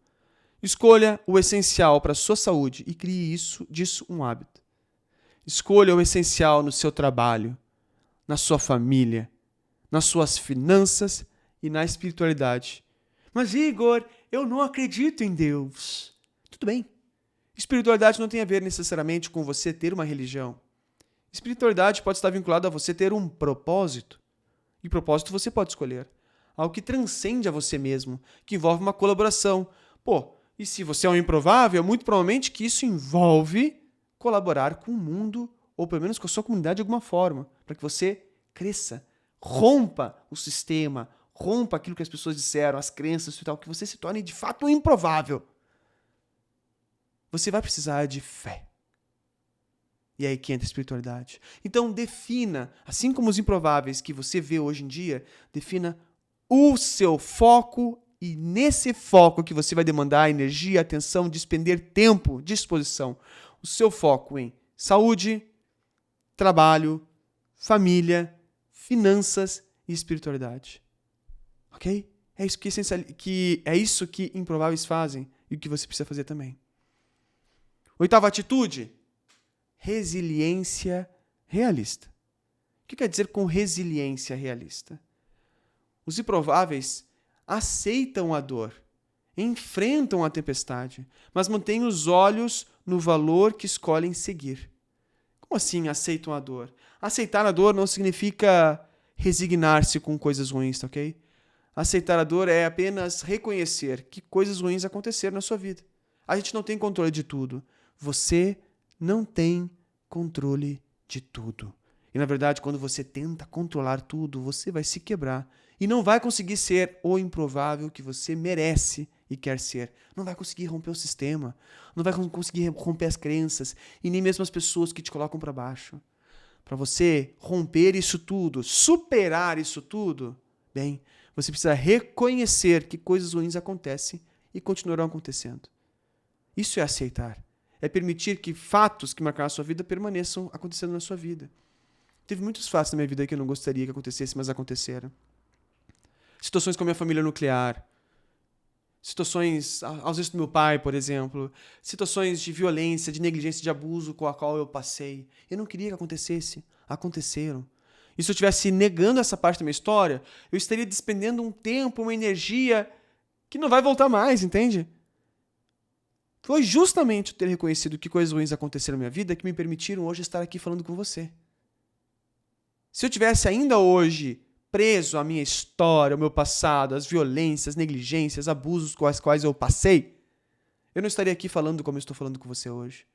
Escolha o essencial para a sua saúde e crie disso um hábito. Escolha o essencial no seu trabalho, na sua família, nas suas finanças e na espiritualidade. Mas Igor, eu não acredito em Deus. Tudo bem. Espiritualidade não tem a ver necessariamente com você ter uma religião. Espiritualidade pode estar vinculada a você ter um propósito. E propósito você pode escolher. Algo que transcende a você mesmo, que envolve uma colaboração. E se você é um improvável, muito provavelmente que isso envolve colaborar com o mundo, ou pelo menos com a sua comunidade de alguma forma, para que você cresça, rompa o sistema, rompa aquilo que as pessoas disseram, as crenças e tal, que você se torne de fato um improvável. Você vai precisar de fé. E aí que entra a espiritualidade. Então defina, assim como os improváveis que você vê hoje em dia, defina o seu foco e nesse foco que você vai demandar energia, atenção, despender tempo, disposição. O seu foco em saúde, trabalho, família, finanças e espiritualidade. Ok? É isso que improváveis fazem e o que você precisa fazer também. 8ª atitude, resiliência realista. O que quer dizer com resiliência realista? Os improváveis aceitam a dor, enfrentam a tempestade, mas mantêm os olhos no valor que escolhem seguir. Como assim aceitam a dor? Aceitar a dor não significa resignar-se com coisas ruins, tá ok? Aceitar a dor é apenas reconhecer que coisas ruins aconteceram na sua vida. A gente não tem controle de tudo. Você não tem controle de tudo. E, na verdade, quando você tenta controlar tudo, você vai se quebrar. E não vai conseguir ser o improvável que você merece e quer ser. Não vai conseguir romper o sistema. Não vai conseguir romper as crenças. E nem mesmo as pessoas que te colocam para baixo. Para você romper isso tudo, superar isso tudo, bem, você precisa reconhecer que coisas ruins acontecem e continuarão acontecendo. Isso é aceitar. É permitir que fatos que marcaram a sua vida permaneçam acontecendo na sua vida. Teve muitos fatos na minha vida que eu não gostaria que acontecessem, mas aconteceram. Situações com a minha família nuclear. Situações, ausência do meu pai, por exemplo. Situações de violência, de negligência, de abuso com a qual eu passei. Eu não queria que acontecesse. Aconteceram. E se eu estivesse negando essa parte da minha história, eu estaria despendendo um tempo, uma energia que não vai voltar mais, entende? Foi justamente eu ter reconhecido que coisas ruins aconteceram na minha vida que me permitiram hoje estar aqui falando com você. Se eu tivesse ainda hoje preso à minha história, ao meu passado, às violências, negligências, abusos com as quais eu passei, eu não estaria aqui falando como eu estou falando com você hoje.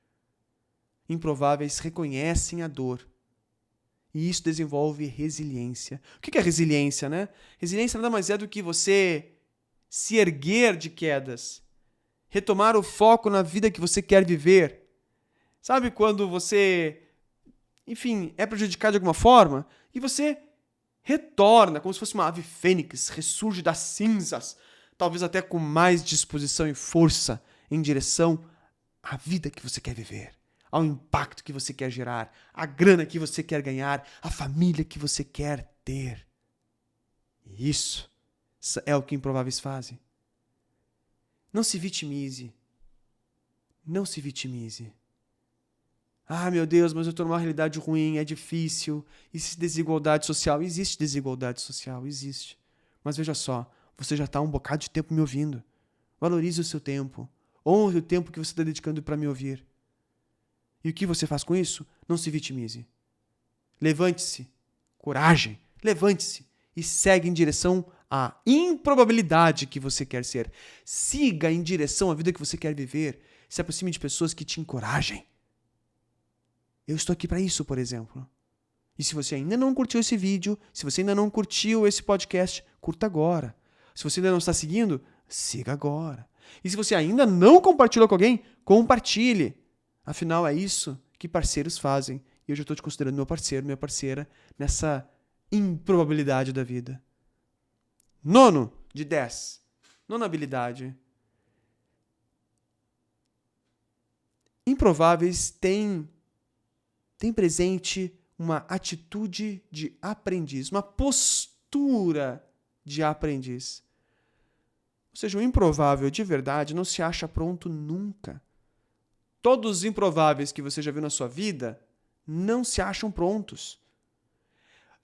Improváveis reconhecem a dor. E isso desenvolve resiliência. O que é resiliência, né? Resiliência nada mais é do que você se erguer de quedas. Retomar o foco na vida que você quer viver. Sabe quando você, enfim, é prejudicado de alguma forma e você retorna como se fosse uma ave fênix, ressurge das cinzas, talvez até com mais disposição e força em direção à vida que você quer viver, ao impacto que você quer gerar, à grana que você quer ganhar, à família que você quer ter. E isso é o que improváveis fazem. Não se vitimize. Não se vitimize. Ah, meu Deus, mas eu estou numa realidade ruim, é difícil. Existe desigualdade social? Existe desigualdade social, existe. Mas veja só, você já está há um bocado de tempo me ouvindo. Valorize o seu tempo. Honre o tempo que você está dedicando para me ouvir. E o que você faz com isso? Não se vitimize. Levante-se. Coragem. Levante-se e segue em direção à improbabilidade que você quer ser. Siga em direção à vida que você quer viver. Se aproxime de pessoas que te encorajem. Eu estou aqui para isso, por exemplo. E se você ainda não curtiu esse vídeo, se você ainda não curtiu esse podcast, curta agora. Se você ainda não está seguindo, siga agora. E se você ainda não compartilhou com alguém, compartilhe. Afinal, é isso que parceiros fazem. E hoje eu estou te considerando meu parceiro, minha parceira, nessa improbabilidade da vida. 9 de 10. 9ª habilidade. Improváveis têm presente uma atitude de aprendiz, uma postura de aprendiz. Ou seja, o improvável de verdade não se acha pronto nunca. Todos os improváveis que você já viu na sua vida não se acham prontos.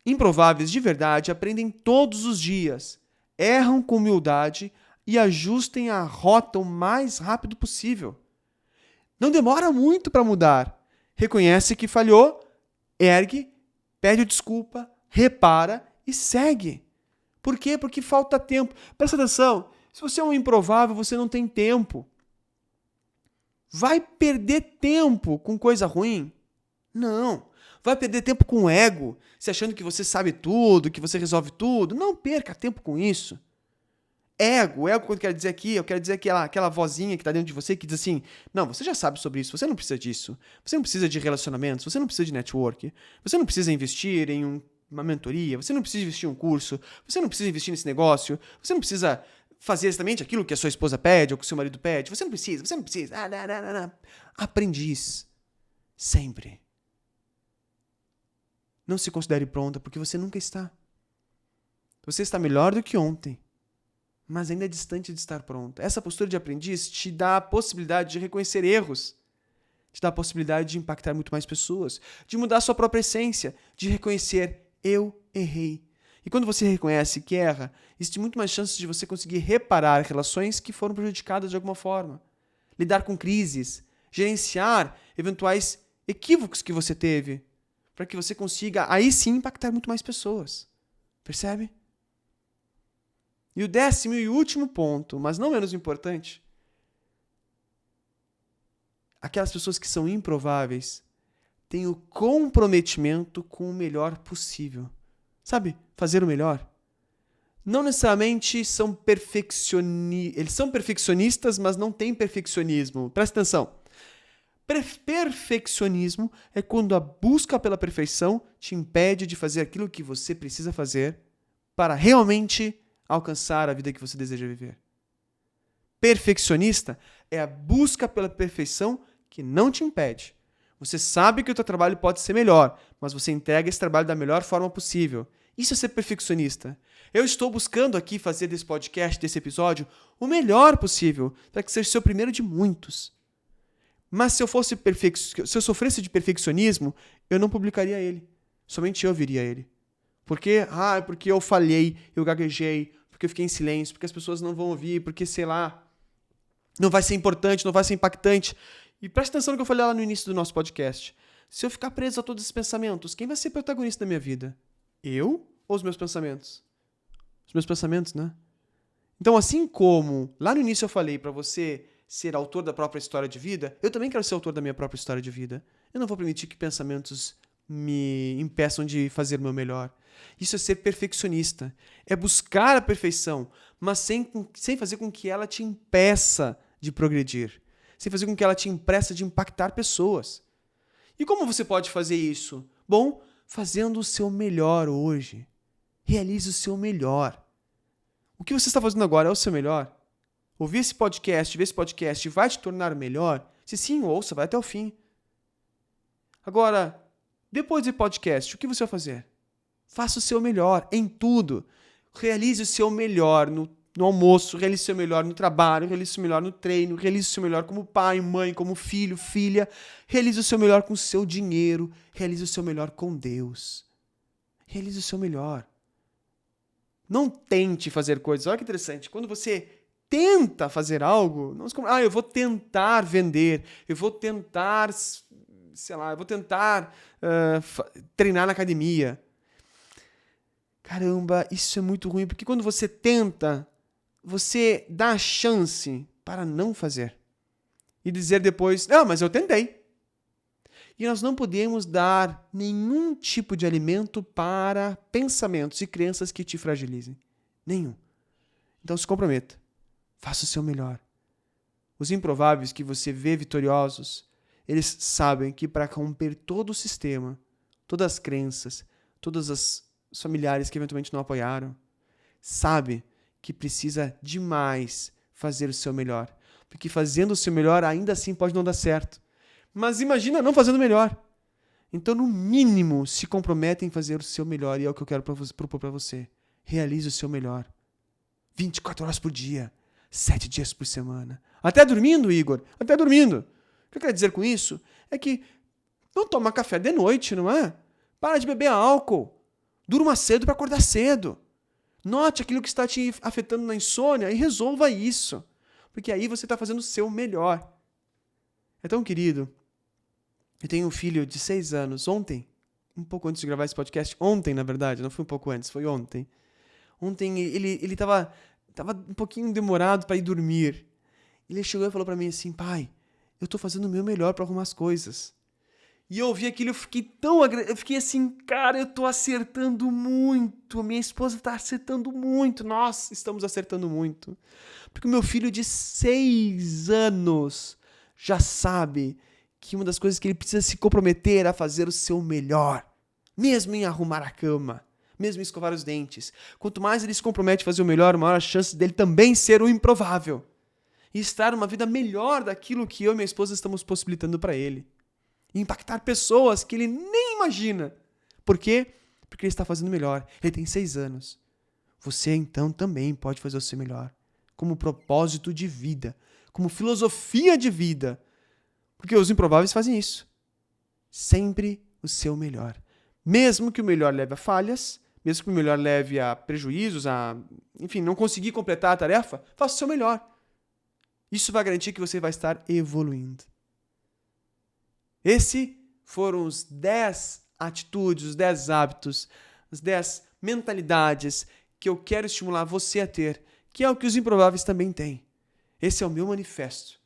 Improváveis de verdade aprendem todos os dias, erram com humildade e ajustem a rota o mais rápido possível. Não demora muito para mudar. Reconhece que falhou, ergue, pede desculpa, repara e segue. Por quê? Porque falta tempo. Presta atenção, se você é um improvável, você não tem tempo. Vai perder tempo com coisa ruim? Não. Vai perder tempo com ego, se achando que você sabe tudo, que você resolve tudo. Não perca tempo com isso. Ego, quando eu quero dizer aqui, eu quero dizer aquela vozinha que está dentro de você que diz assim, não, você já sabe sobre isso, você não precisa disso, você não precisa de relacionamentos, você não precisa de network, você não precisa investir em uma mentoria, você não precisa investir em um curso, você não precisa investir nesse negócio, você não precisa fazer exatamente aquilo que a sua esposa pede ou que o seu marido pede, você não precisa. Aprendiz, sempre. Não se considere pronta porque você nunca está. Você está melhor do que ontem, mas ainda é distante de estar pronta. Essa postura de aprendiz te dá a possibilidade de reconhecer erros, te dá a possibilidade de impactar muito mais pessoas, de mudar a sua própria essência, de reconhecer, eu errei. E quando você reconhece que erra, existe muito mais chances de você conseguir reparar relações que foram prejudicadas de alguma forma, lidar com crises, gerenciar eventuais equívocos que você teve, para que você consiga, aí sim, impactar muito mais pessoas. Percebe? E o 10º e último ponto, mas não menos importante, aquelas pessoas que são improváveis têm o comprometimento com o melhor possível. Sabe? Fazer o melhor. Não necessariamente são eles são perfeccionistas, mas não têm perfeccionismo. Presta atenção. Perfeccionismo é quando a busca pela perfeição te impede de fazer aquilo que você precisa fazer para realmente alcançar a vida que você deseja viver. Perfeccionista é a busca pela perfeição que não te impede. Você sabe que o teu trabalho pode ser melhor, mas você entrega esse trabalho da melhor forma possível. Isso é ser perfeccionista. Eu estou buscando aqui fazer desse podcast, desse episódio, o melhor possível, para que seja o seu primeiro de muitos. Mas se eu sofresse de perfeccionismo, eu não publicaria ele. Somente eu viria ele. Por quê? Porque eu falhei, eu gaguejei, porque eu fiquei em silêncio, porque as pessoas não vão ouvir, porque, sei lá, não vai ser importante, não vai ser impactante. E presta atenção no que eu falei lá no início do nosso podcast. Se eu ficar preso a todos esses pensamentos, quem vai ser protagonista da minha vida? Eu ou os meus pensamentos? Os meus pensamentos, né? Então, assim como lá no início eu falei para você ser autor da própria história de vida, eu também quero ser autor da minha própria história de vida. Eu não vou permitir que pensamentos me impeçam de fazer o meu melhor. Isso é ser perfeccionista. É buscar a perfeição, mas sem fazer com que ela te impeça de progredir. Sem fazer com que ela te impeça de impactar pessoas. E como você pode fazer isso? Bom, fazendo o seu melhor hoje. Realize o seu melhor. O que você está fazendo agora é o seu melhor? Ouvir esse podcast, ver esse podcast vai te tornar melhor? Se sim, ouça, vai até o fim. Agora, depois do podcast, o que você vai fazer? Faça o seu melhor em tudo. Realize o seu melhor no almoço, realize o seu melhor no trabalho, realize o seu melhor no treino, realize o seu melhor como pai, mãe, como filho, filha. Realize o seu melhor com o seu dinheiro, realize o seu melhor com Deus. Realize o seu melhor. Não tente fazer coisas. Olha que interessante. Quando você tenta fazer algo, não é como, eu vou tentar vender, eu vou tentar sei lá, eu vou tentar treinar na academia. Caramba, isso é muito ruim, porque quando você tenta, você dá a chance para não fazer. E dizer depois, não, mas eu tentei. E nós não podemos dar nenhum tipo de alimento para pensamentos e crenças que te fragilizem. Nenhum. Então se comprometa. Faça o seu melhor. Os improváveis que você vê vitoriosos, eles sabem que para romper todo o sistema, todas as crenças, todas as familiares que eventualmente não apoiaram, sabe que precisa demais fazer o seu melhor. Porque fazendo o seu melhor ainda assim pode não dar certo. Mas imagina não fazendo melhor. Então, no mínimo, se compromete em fazer o seu melhor. E é o que eu quero propor para você. Realize o seu melhor. 24 horas por dia. 7 dias por semana. Até dormindo, Igor. Até dormindo. O que eu quero dizer com isso é que não toma café de noite, não é? Para de beber álcool. Durma cedo para acordar cedo. Note aquilo que está te afetando na insônia e resolva isso. Porque aí você está fazendo o seu melhor. Então, querido, eu tenho um filho de 6 anos. Ontem, um pouco antes de gravar esse podcast, ontem, na verdade, não foi um pouco antes, foi ontem. Ontem ele estava um pouquinho demorado para ir dormir. Ele chegou e falou para mim assim, pai, eu estou fazendo o meu melhor para arrumar as coisas. E eu ouvi aquilo, eu fiquei assim, cara, eu estou acertando muito, minha esposa está acertando muito, nós estamos acertando muito. Porque o meu filho de 6 anos já sabe que uma das coisas que ele precisa se comprometer a fazer o seu melhor, mesmo em arrumar a cama, mesmo em escovar os dentes. Quanto mais ele se compromete a fazer o melhor, maior a chance dele também ser o improvável e estar uma vida melhor daquilo que eu e minha esposa estamos possibilitando para ele. E impactar pessoas que ele nem imagina. Por quê? Porque ele está fazendo melhor. Ele tem 6 anos. Você, então, também pode fazer o seu melhor. Como propósito de vida. Como filosofia de vida. Porque os improváveis fazem isso. Sempre o seu melhor. Mesmo que o melhor leve a falhas, mesmo que o melhor leve a prejuízos, enfim, não conseguir completar a tarefa, faça o seu melhor. Isso vai garantir que você vai estar evoluindo. Esses foram os 10 atitudes, os 10 hábitos, as 10 mentalidades que eu quero estimular você a ter, que é o que os improváveis também têm. Esse é o meu manifesto.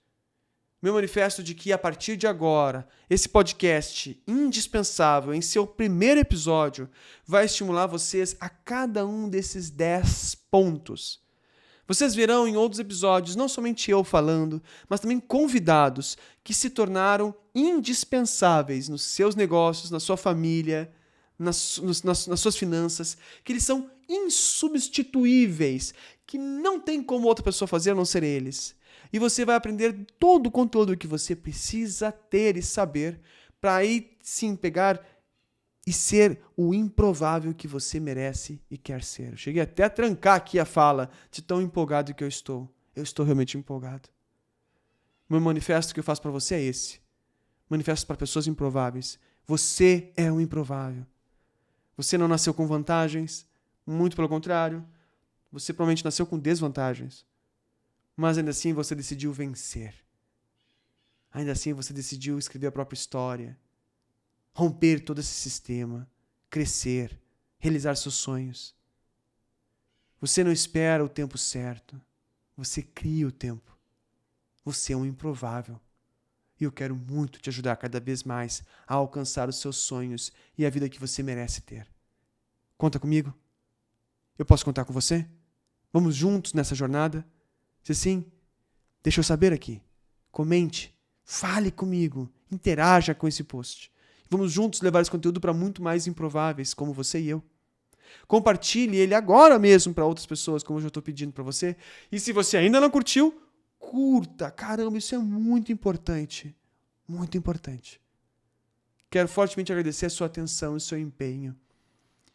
Meu manifesto de que, a partir de agora, esse podcast indispensável, em seu primeiro episódio, vai estimular vocês a cada um desses 10 pontos. Vocês verão em outros episódios, não somente eu falando, mas também convidados que se tornaram indispensáveis nos seus negócios, na sua família, nas suas finanças, que eles são insubstituíveis, que não tem como outra pessoa fazer a não ser eles. E você vai aprender todo o conteúdo que você precisa ter e saber para aí sim pegar e ser o improvável que você merece e quer ser. Eu cheguei até a trancar aqui a fala de tão empolgado que eu estou. Eu estou realmente empolgado. Meu manifesto que eu faço para você é esse. Manifesto para pessoas improváveis. Você é um improvável. Você não nasceu com vantagens, muito pelo contrário. Você provavelmente nasceu com desvantagens. Mas ainda assim você decidiu vencer. Ainda assim você decidiu escrever a própria história. Romper todo esse sistema. Crescer. Realizar seus sonhos. Você não espera o tempo certo. Você cria o tempo. Você é um improvável. E eu quero muito te ajudar cada vez mais a alcançar os seus sonhos e a vida que você merece ter. Conta comigo? Eu posso contar com você? Vamos juntos nessa jornada? Se sim, deixa eu saber aqui. Comente, fale comigo, interaja com esse post. Vamos juntos levar esse conteúdo para muito mais improváveis, como você e eu. Compartilhe ele agora mesmo para outras pessoas, como eu já estou pedindo para você. E se você ainda não curtiu, curta. Caramba, isso é muito importante. Muito importante. Quero fortemente agradecer a sua atenção e o seu empenho.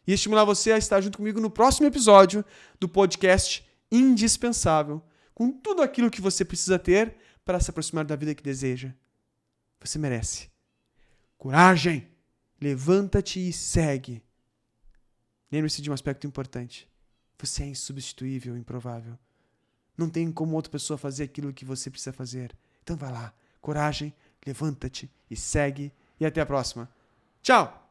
E estimular você a estar junto comigo no próximo episódio do podcast Indispensável, com tudo aquilo que você precisa ter para se aproximar da vida que deseja. Você merece. Coragem! Levanta-te e segue. Lembre-se de um aspecto importante. Você é insubstituível, improvável. Não tem como outra pessoa fazer aquilo que você precisa fazer. Então vai lá. Coragem, levanta-te e segue e até a próxima. Tchau!